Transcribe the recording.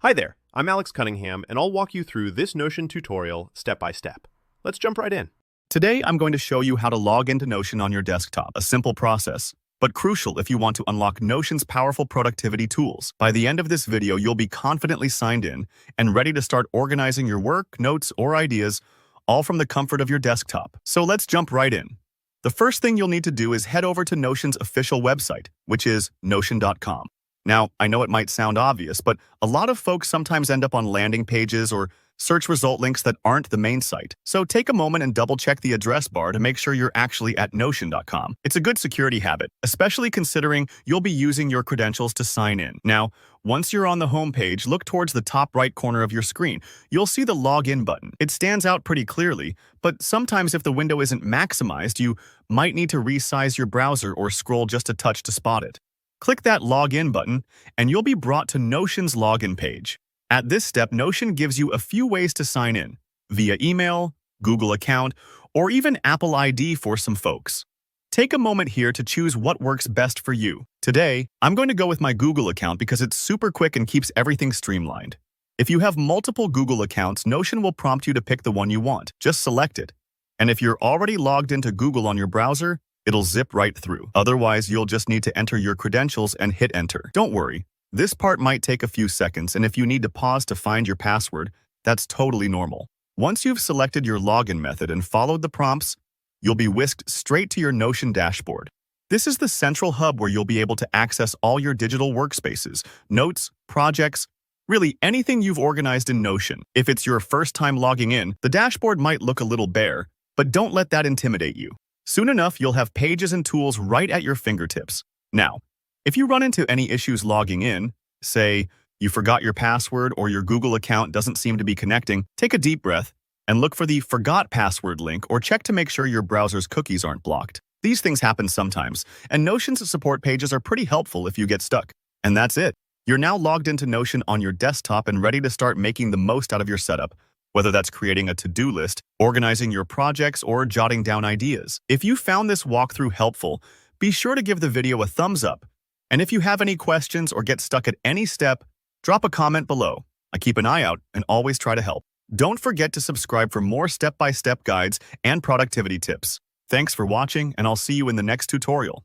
Hi there, I'm Alex Cunningham, and I'll walk you through this Notion tutorial step by step. Let's jump right in. Today, I'm going to show you how to log into Notion on your desktop, a simple process, but crucial if you want to unlock Notion's powerful productivity tools. By the end of this video, you'll be confidently signed in and ready to start organizing your work, notes, or ideas, all from the comfort of your desktop. So let's jump right in. The first thing you'll need to do is head over to Notion's official website, which is notion.com. Now, I know it might sound obvious, but a lot of folks sometimes end up on landing pages or search result links that aren't the main site. So take a moment and double-check the address bar to make sure you're actually at notion.com. It's a good security habit, especially considering you'll be using your credentials to sign in. Now, once you're on the home page, look towards the top right corner of your screen. You'll see the Login button. It stands out pretty clearly, but sometimes if the window isn't maximized, you might need to resize your browser or scroll just a touch to spot it. Click that Login button, and you'll be brought to Notion's login page. At this step, Notion gives you a few ways to sign in, via email, Google account, or even Apple ID for some folks. Take a moment here to choose what works best for you. Today, I'm going to go with my Google account because it's super quick and keeps everything streamlined. If you have multiple Google accounts, Notion will prompt you to pick the one you want. Just select it. And if you're already logged into Google on your browser, it'll zip right through. Otherwise, you'll just need to enter your credentials and hit enter. Don't worry. This part might take a few seconds, and if you need to pause to find your password, that's totally normal. Once you've selected your login method and followed the prompts, you'll be whisked straight to your Notion dashboard. This is the central hub where you'll be able to access all your digital workspaces, notes, projects, really anything you've organized in Notion. If it's your first time logging in, the dashboard might look a little bare, but don't let that intimidate you. Soon enough, you'll have pages and tools right at your fingertips. Now, if you run into any issues logging in, say you forgot your password or your Google account doesn't seem to be connecting, take a deep breath and look for the Forgot Password link or check to make sure your browser's cookies aren't blocked. These things happen sometimes, and Notion's support pages are pretty helpful if you get stuck. And that's it. You're now logged into Notion on your desktop and ready to start making the most out of your setup, whether that's creating a to-do list, organizing your projects, or jotting down ideas. If you found this walkthrough helpful, be sure to give the video a thumbs up. And if you have any questions or get stuck at any step, drop a comment below. I keep an eye out and always try to help. Don't forget to subscribe for more step-by-step guides and productivity tips. Thanks for watching, and I'll see you in the next tutorial.